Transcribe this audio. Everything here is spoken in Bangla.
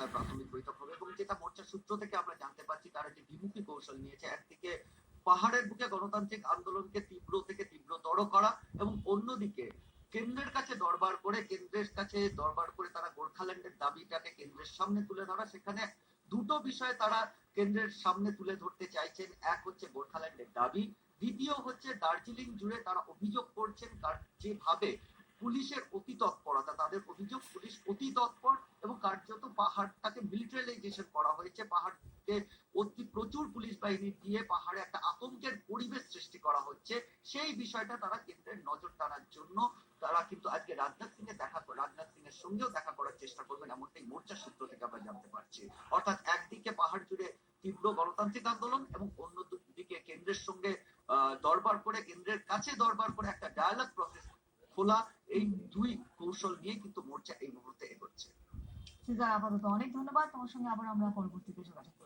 অবস্থায় প্রাথমিক বৈঠক হবে এবং যেটা মোর্চা সূত্র থেকে আমরা জানতে পারছি তারা যে দ্বিমুখী কৌশল নিয়েছে, একদিকে পাহাড়ের বুকে গণতান্ত্রিক আন্দোলনকে তীব্র থেকে তীব্রতর করা এবং অন্যদিকে কেন্দ্রের কাছে দরবার করে তারা গোর্খাল্যান্ডের দাবিটাকে কেন্দ্রের সামনে তুলে ধরা। সেখানে দুটো বিষয় তারা কেন্দ্রের সামনে তুলে ধরতে চাইছেন, এক হচ্ছে গোর্খাল্যান্ডের দাবি, দ্বিতীয় হচ্ছে দার্জিলিং জুড়ে তারা অভিযোগ করছেন যেভাবে পুলিশের অতি তৎপরতা, তাদের অভিযোগ পুলিশ অতি তৎপর এবং কার্যত পাহাড়টাকে মিলিটারাইজেশন করা হয়েছে, পাহাড়কে প্রচুর পুলিশ বাহিনী দিয়ে পাহাড়ে একটা আতঙ্কের পরিবেশ সৃষ্টি করা হচ্ছে। সেই বিষয়টা তারা কেন্দ্রের নজর টানার জন্য তারা কিন্তু আজকে রাজনাথ সিং এর সঙ্গেও দেখা করার চেষ্টা করবেন, এমনটাই মোর্চা সূত্র থেকে আমরা জানতে পারছি। অর্থাৎ একদিকে পাহাড় জুড়ে তীব্র গণতান্ত্রিক আন্দোলন এবং অন্যদিকে কেন্দ্রের সঙ্গে কেন্দ্রের কাছে দরবার করে একটা ডায়ালগ প্রসেস খোলা, এই দুই কৌশল নিয়ে কিন্তু মোর্চা এই মুহূর্তে এগোচ্ছে। আপাতত অনেক ধন্যবাদ, তোমার সঙ্গে আবার আমরা পরবর্তীতে যোগাযোগ করব।